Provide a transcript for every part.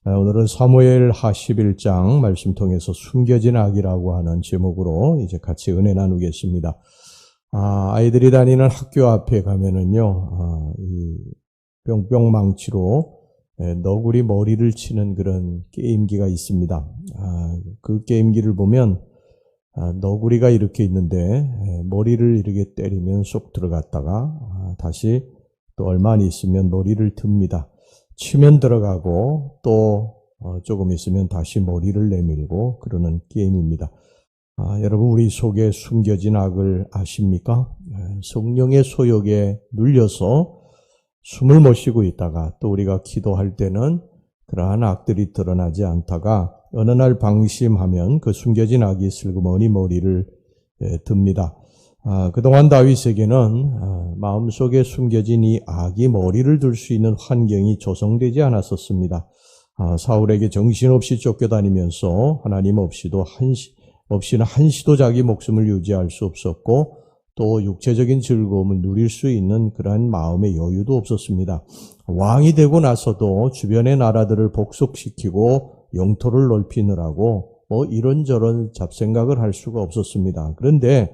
오늘은 사무엘 하 11장 말씀 통해서 숨겨진 악이라고 하는 제목으로 이제 같이 은혜 나누겠습니다. 아이들이 다니는 학교 앞에 가면은요, 이 뿅뿅망치로 너구리 머리를 치는 그런 게임기가 있습니다. 그 게임기를 보면 너구리가 이렇게 있는데 머리를 이렇게 때리면 쏙 들어갔다가 다시 또 얼마 안 있으면 머리를 듭니다. 치면 들어가고 또 조금 있으면 다시 머리를 내밀고 그러는 게임입니다. 여러분, 우리 속에 숨겨진 악을 아십니까? 성령의 소욕에 눌려서 숨을 못 쉬고 있다가 또 우리가 기도할 때는 그러한 악들이 드러나지 않다가 어느 날 방심하면 그 숨겨진 악이 슬그머니 머리를 듭니다. 그동안 다윗에게는 마음속에 숨겨진 이 악이 머리를 들 수 있는 환경이 조성되지 않았었습니다. 사울에게 정신없이 쫓겨다니면서 하나님 없이는 한시도 자기 목숨을 유지할 수 없었고 또 육체적인 즐거움을 누릴 수 있는 그러한 마음의 여유도 없었습니다. 왕이 되고 나서도 주변의 나라들을 복속시키고 영토를 넓히느라고 이런저런 잡생각을 할 수가 없었습니다. 그런데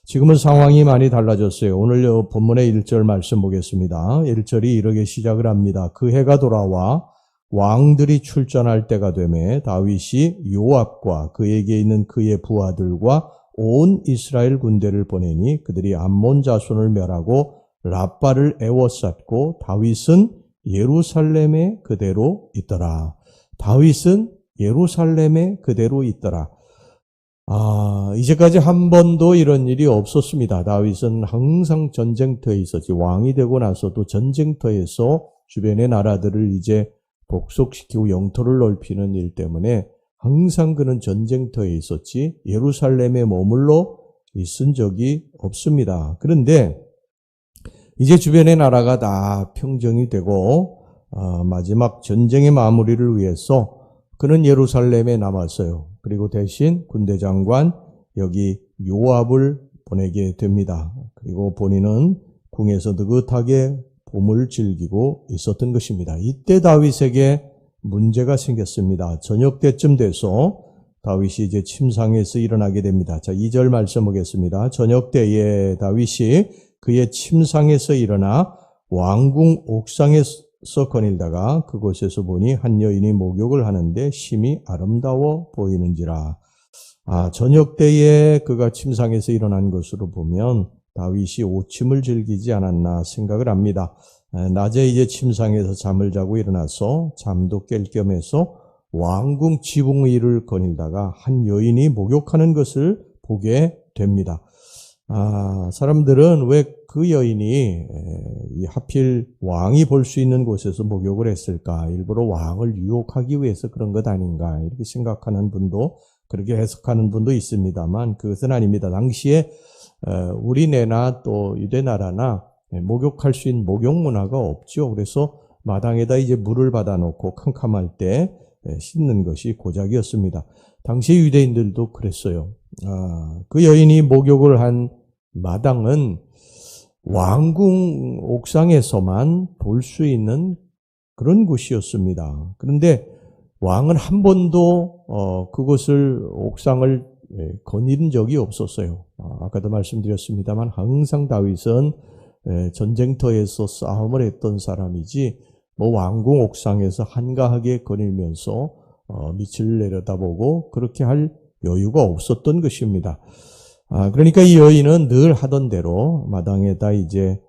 지금은 상황이 많이 달라졌어요. 오늘 본문의 1절 말씀 보겠습니다. 1절이 이렇게 시작을 합니다. 그 해가 돌아와 왕들이 출전할 때가 되매 다윗이 요압과 그에게 있는 그의 부하들과 온 이스라엘 군대를 보내니 그들이 암몬 자손을 멸하고 랍바를 에워쌌고 다윗은 예루살렘에 그대로 있더라. 다윗은 예루살렘에 그대로 있더라. 이제까지 한 번도 이런 일이 없었습니다. 다윗은 항상 전쟁터에 있었지. 왕이 되고 나서도 전쟁터에서 주변의 나라들을 이제 복속시키고 영토를 넓히는 일 때문에 항상 그는 전쟁터에 있었지 예루살렘에 머물러 있은 적이 없습니다. 그런데 이제 주변의 나라가 다 평정이 되고 마지막 전쟁의 마무리를 위해서 그는 예루살렘에 남았어요. 그리고 대신 군대 장관 여기 요압을 보내게 됩니다. 그리고 본인은 궁에서 느긋하게 봄을 즐기고 있었던 것입니다. 이때 다윗에게 문제가 생겼습니다. 저녁 때쯤 돼서 다윗이 이제 침상에서 일어나게 됩니다. 자, 2절 말씀 보겠습니다. 저녁 때에 다윗이 그의 침상에서 일어나 왕궁 옥상에서 거닐다가 그곳에서 보니 한 여인이 목욕을 하는데 심히 아름다워 보이는지라. 저녁 때에 그가 침상에서 일어난 것으로 보면 다윗이 오침을 즐기지 않았나 생각을 합니다. 낮에 이제 침상에서 잠을 자고 일어나서 잠도 깰 겸해서 왕궁 지붕 위를 거닐다가 한 여인이 목욕하는 것을 보게 됩니다. 사람들은 왜 그 여인이 하필 왕이 볼 수 있는 곳에서 목욕을 했을까? 일부러 왕을 유혹하기 위해서 그런 것 아닌가? 이렇게 생각하는 분도, 그렇게 해석하는 분도 있습니다만 그것은 아닙니다. 당시에 우리네나 또 유대나라나 목욕할 수 있는 목욕 문화가 없죠. 그래서 마당에다 이제 물을 받아놓고 캄캄할 때 씻는 것이 고작이었습니다. 당시 유대인들도 그랬어요. 그 여인이 목욕을 한 마당은 왕궁 옥상에서만 볼 수 있는 그런 곳이었습니다. 그런데 왕은 한 번도 그곳을 옥상을 거닐은 적이 없었어요. 아까도 말씀드렸습니다만 항상 다윗은 전쟁터에서 싸움을 했던 사람이지 왕궁 옥상에서 한가하게 거닐면서 밑을 내려다보고 그렇게 할 여유가 없었던 것입니다. 그러니까 이 여인은 늘 하던 대로 마당에다 이제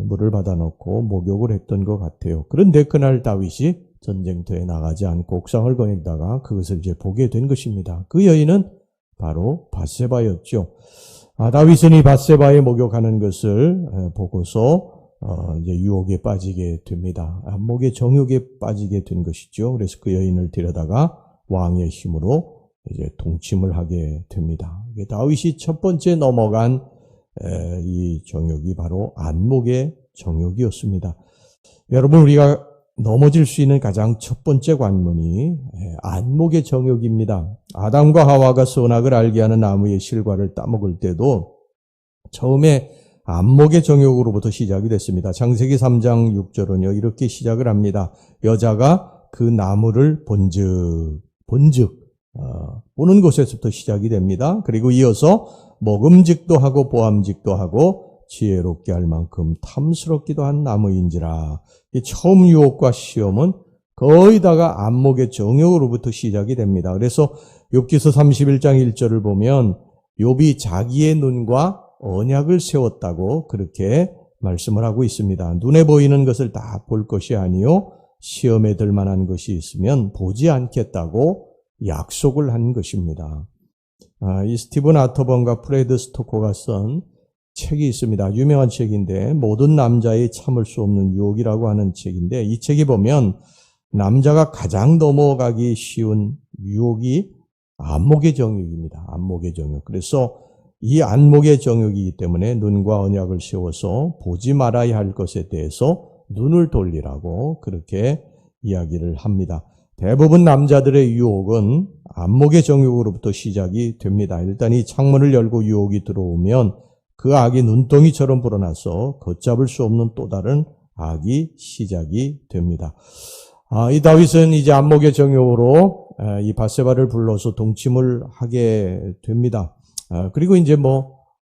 물을 받아놓고 목욕을 했던 것 같아요. 그런데 그날 다윗이 전쟁터에 나가지 않고 옥상을 거닐다가 그것을 이제 보게 된 것입니다. 그 여인은 바로 밧세바였죠. 다윗은 이 밧세바의 목욕하는 것을 보고서 이제 유혹에 빠지게 됩니다. 안목의 정욕에 빠지게 된 것이죠. 그래서 그 여인을 데려다가 왕의 힘으로 이제 동침을 하게 됩니다. 다윗이 첫 번째 넘어간 이 정욕이 바로 안목의 정욕이었습니다. 여러분, 우리가 넘어질 수 있는 가장 첫 번째 관문이 안목의 정욕입니다. 아담과 하와가 선악을 알게 하는 나무의 실과를 따먹을 때도 처음에 안목의 정욕으로부터 시작이 됐습니다. 창세기 3장 6절은요 이렇게 시작을 합니다. 여자가 그 나무를 보는 곳에서부터 시작이 됩니다. 그리고 이어서 먹음직도 하고 보암직도 하고 지혜롭게 할 만큼 탐스럽기도 한 나무인지라. 이 처음 유혹과 시험은 거의 다가 안목의 정욕으로부터 시작이 됩니다. 그래서 욥기서 31장 1절을 보면 욥이 자기의 눈과 언약을 세웠다고 그렇게 말씀을 하고 있습니다. 눈에 보이는 것을 다 볼 것이 아니요 시험에 들 만한 것이 있으면 보지 않겠다고 약속을 한 것입니다. 이 스티븐 아터번과 프레드 스토커가 쓴 책이 있습니다. 유명한 책인데 모든 남자의 참을 수 없는 유혹이라고 하는 책인데 이 책에 보면 남자가 가장 넘어가기 쉬운 유혹이 안목의 정욕입니다. 안목의 정욕. 그래서 이 안목의 정욕이기 때문에 눈과 언약을 세워서 보지 말아야 할 것에 대해서 눈을 돌리라고 그렇게 이야기를 합니다. 대부분 남자들의 유혹은 안목의 정욕으로부터 시작이 됩니다. 일단 이 창문을 열고 유혹이 들어오면 그 악이 눈덩이처럼 불어나서 걷잡을 수 없는 또 다른 악이 시작이 됩니다. 이 다윗은 이제 안목의 정욕으로 이 밧세바를 불러서 동침을 하게 됩니다. 그리고 이제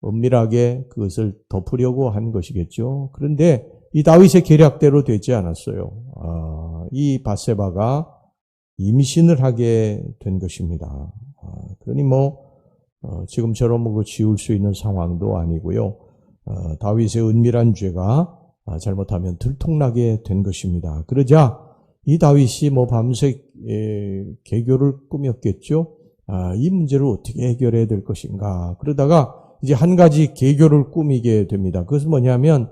은밀하게 그것을 덮으려고 한 것이겠죠. 그런데 이 다윗의 계략대로 되지 않았어요. 이 밧세바가 임신을 하게 된 것입니다. 그러니 지금처럼 지울 수 있는 상황도 아니고요. 다윗의 은밀한 죄가 잘못하면 들통나게 된 것입니다. 그러자 이 다윗이 밤새 계교를 꾸몄겠죠. 이 문제를 어떻게 해결해야 될 것인가. 그러다가 이제 한 가지 계교를 꾸미게 됩니다. 그것은 뭐냐면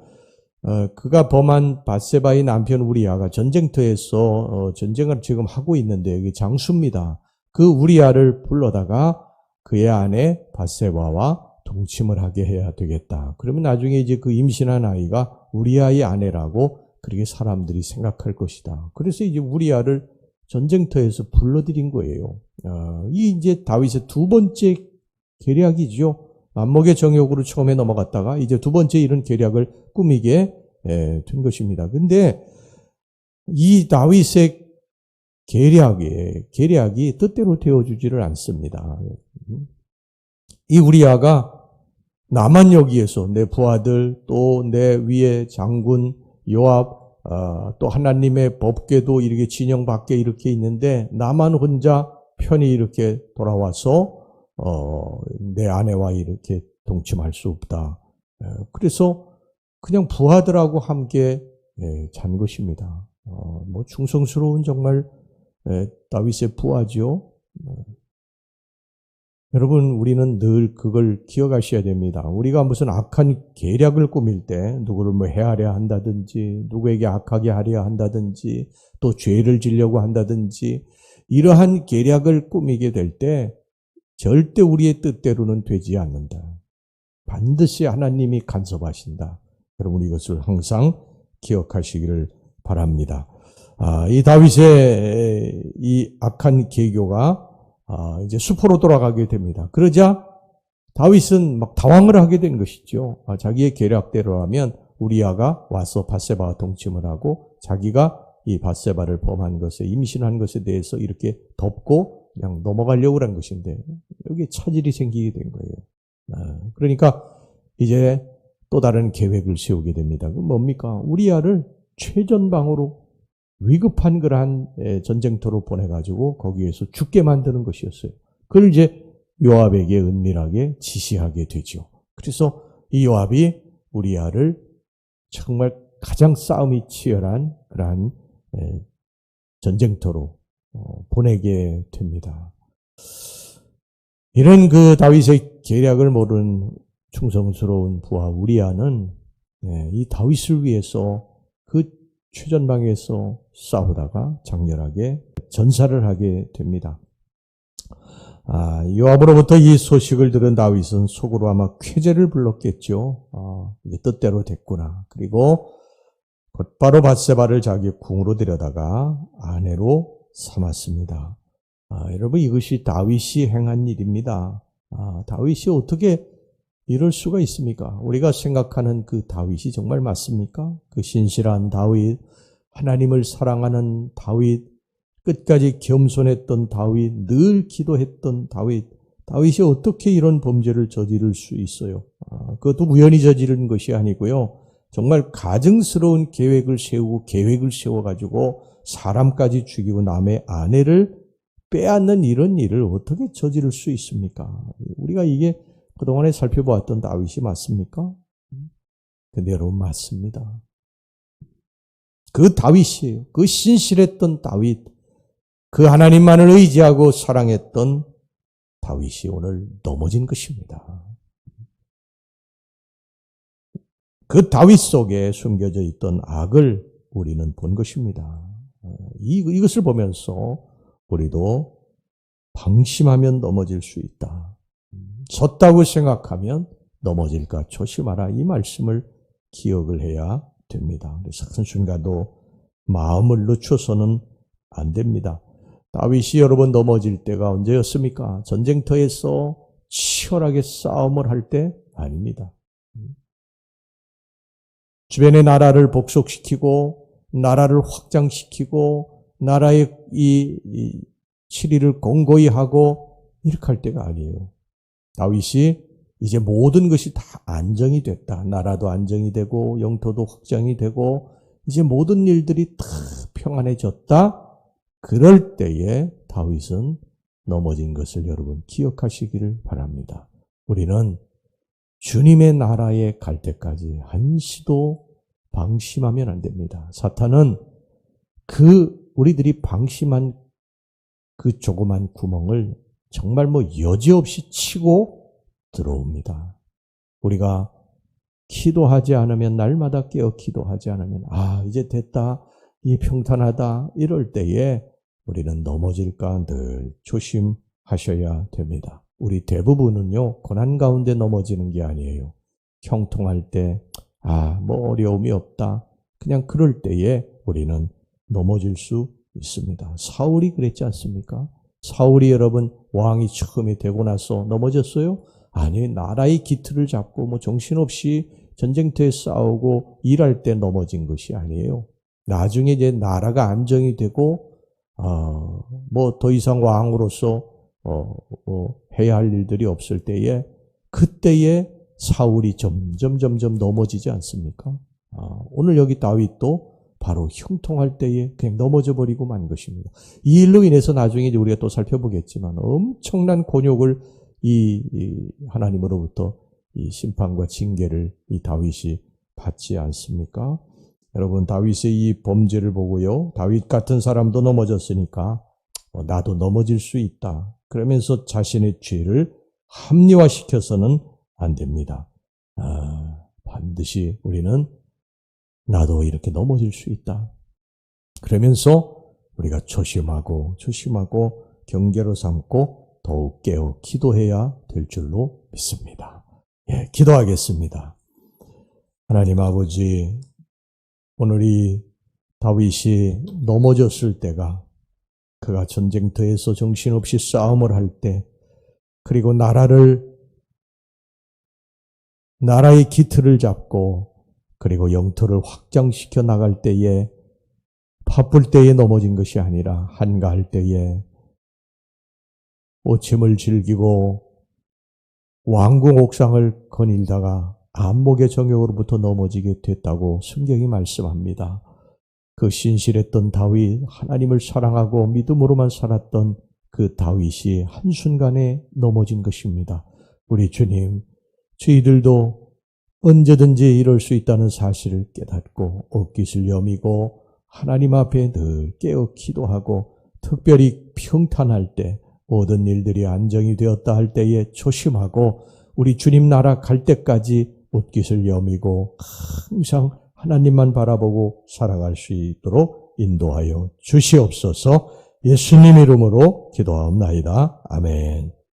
그가 범한 밧세바의 남편 우리아가 전쟁터에서 전쟁을 지금 하고 있는데 이게 장수입니다. 그 우리아를 불러다가 그의 아내 밧세바와 동침을 하게 해야 되겠다. 그러면 나중에 이제 그 임신한 아이가 우리아의 아내라고 그렇게 사람들이 생각할 것이다. 그래서 이제 우리아를 전쟁터에서 불러들인 거예요. 이 이제 다윗의 두 번째 계략이죠. 안목의 정욕으로 처음에 넘어갔다가 이제 두 번째 이런 계략을 꾸미게 된 것입니다. 근데 이 다윗의 계략이 뜻대로 되어주지를 않습니다. 이 우리아가 나만 여기에서 내 부하들 또 내 위에 장군 요압 또 하나님의 법궤도 이렇게 진영 밖에 이렇게 있는데 나만 혼자 편히 이렇게 돌아와서 내 아내와 이렇게 동침할 수 없다. 그래서 그냥 부하들하고 함께 잔 것입니다. 충성스러운 정말 다윗의 부하죠. 여러분, 우리는 늘 그걸 기억하셔야 됩니다. 우리가 무슨 악한 계략을 꾸밀 때 누구를 해하려 한다든지 누구에게 악하게 하려 한다든지 또 죄를 지려고 한다든지 이러한 계략을 꾸미게 될 때 절대 우리의 뜻대로는 되지 않는다. 반드시 하나님이 간섭하신다. 여러분 이것을 항상 기억하시기를 바랍니다. 이 다윗의 이 악한 계교가 이제 수포로 돌아가게 됩니다. 그러자 다윗은 막 당황을 하게 된 것이죠. 자기의 계략대로라면 우리아가 와서 밧세바와 동침을 하고 자기가 이 밧세바를 범한 것에 임신한 것에 대해서 이렇게 덮고 그냥 넘어가려고 한 것인데 여기 차질이 생기게 된 거예요. 그러니까 이제 또 다른 계획을 세우게 됩니다. 그건 뭡니까? 우리아를 최전방으로 위급한 그러한 전쟁터로 보내가지고 거기에서 죽게 만드는 것이었어요. 그걸 이제 요압에게 은밀하게 지시하게 되죠. 그래서 이 요압이 우리아를 정말 가장 싸움이 치열한 그러한 전쟁터로 보내게 됩니다. 이런 그 다윗의 계략을 모르는 충성스러운 부하 우리아는 이 다윗을 위해서 그 최전방에서 싸우다가 장렬하게 전사를 하게 됩니다. 요압으로부터 이 소식을 들은 다윗은 속으로 아마 쾌재를 불렀겠죠. 이제 뜻대로 됐구나. 그리고 곧바로 밧세바를 자기 궁으로 데려다가 아내로 삼았습니다. 여러분 이것이 다윗이 행한 일입니다. 다윗이 어떻게 이럴 수가 있습니까? 우리가 생각하는 그 다윗이 정말 맞습니까? 그 신실한 다윗, 하나님을 사랑하는 다윗, 끝까지 겸손했던 다윗, 늘 기도했던 다윗. 다윗이 어떻게 이런 범죄를 저지를 수 있어요? 그것도 우연히 저지른 것이 아니고요. 정말 가증스러운 계획을 세워가지고 사람까지 죽이고 남의 아내를 빼앗는 이런 일을 어떻게 저지를 수 있습니까? 우리가 이게 그동안에 살펴보았던 다윗이 맞습니까? 근데 여러분, 맞습니다. 그 다윗이에요. 그 신실했던 다윗, 그 하나님만을 의지하고 사랑했던 다윗이 오늘 넘어진 것입니다. 그 다윗 속에 숨겨져 있던 악을 우리는 본 것입니다. 이것을 보면서 우리도 방심하면 넘어질 수 있다. 졌다고 생각하면 넘어질까 조심하라. 이 말씀을 기억을 해야 됩니다. 그래서 한순간도 마음을 늦춰서는 안 됩니다. 다윗이 여러 번 넘어질 때가 언제였습니까? 전쟁터에서 치열하게 싸움을 할 때 아닙니다. 주변의 나라를 복속시키고 나라를 확장시키고 나라의 이 치리를 공고히 하고 이렇게 할 때가 아니에요. 다윗이 이제 모든 것이 다 안정이 됐다. 나라도 안정이 되고 영토도 확장이 되고 이제 모든 일들이 다 평안해졌다. 그럴 때에 다윗은 넘어진 것을 여러분 기억하시기를 바랍니다. 우리는 주님의 나라에 갈 때까지 한시도 방심하면 안 됩니다. 사탄은 우리들이 방심한 그 조그만 구멍을 정말 여지없이 치고 들어옵니다. 우리가 기도하지 않으면, 날마다 깨어 기도하지 않으면, 이제 됐다, 이 평탄하다, 이럴 때에 우리는 넘어질까 늘 조심하셔야 됩니다. 우리 대부분은요, 고난 가운데 넘어지는 게 아니에요. 형통할 때, 어려움이 없다. 그냥 그럴 때에 우리는 넘어질 수 있습니다. 사울이 그랬지 않습니까? 사울이 여러분, 왕이 처음에 되고 나서 넘어졌어요? 아니, 나라의 기틀을 잡고 정신없이 전쟁터에 싸우고 일할 때 넘어진 것이 아니에요. 나중에 이제 나라가 안정이 되고, 더 이상 왕으로서, 해야 할 일들이 없을 때에, 그때에 사울이 점점 넘어지지 않습니까? 오늘 여기 다윗도 바로 형통할 때에 그냥 넘어져 버리고 만 것입니다. 이 일로 인해서 나중에 이제 우리가 또 살펴보겠지만 엄청난 곤욕을 하나님으로부터 이 심판과 징계를 이 다윗이 받지 않습니까? 여러분, 다윗의 이 범죄를 보고요, 다윗 같은 사람도 넘어졌으니까 나도 넘어질 수 있다. 그러면서 자신의 죄를 합리화시켜서는 안 됩니다. 반드시 우리는 나도 이렇게 넘어질 수 있다. 그러면서 우리가 조심하고 경계로 삼고 더욱 깨어 기도해야 될 줄로 믿습니다. 기도하겠습니다. 하나님 아버지, 오늘 이 다윗이 넘어졌을 때가, 그가 전쟁터에서 정신없이 싸움을 할 때, 그리고 나라의 기틀을 잡고 그리고 영토를 확장시켜 나갈 때에, 바쁠 때에 넘어진 것이 아니라 한가할 때에 오침을 즐기고 왕궁 옥상을 거닐다가 안목의 정욕으로부터 넘어지게 됐다고 성경이 말씀합니다. 그 신실했던 다윗, 하나님을 사랑하고 믿음으로만 살았던 그 다윗이 한순간에 넘어진 것입니다. 우리 주님, 저희들도 언제든지 이럴 수 있다는 사실을 깨닫고 옷깃을 여미고 하나님 앞에 늘 깨어 기도하고, 특별히 평탄할 때, 모든 일들이 안정이 되었다 할 때에 조심하고, 우리 주님 나라 갈 때까지 옷깃을 여미고 항상 하나님만 바라보고 살아갈 수 있도록 인도하여 주시옵소서. 예수님 이름으로 기도하옵나이다. 아멘.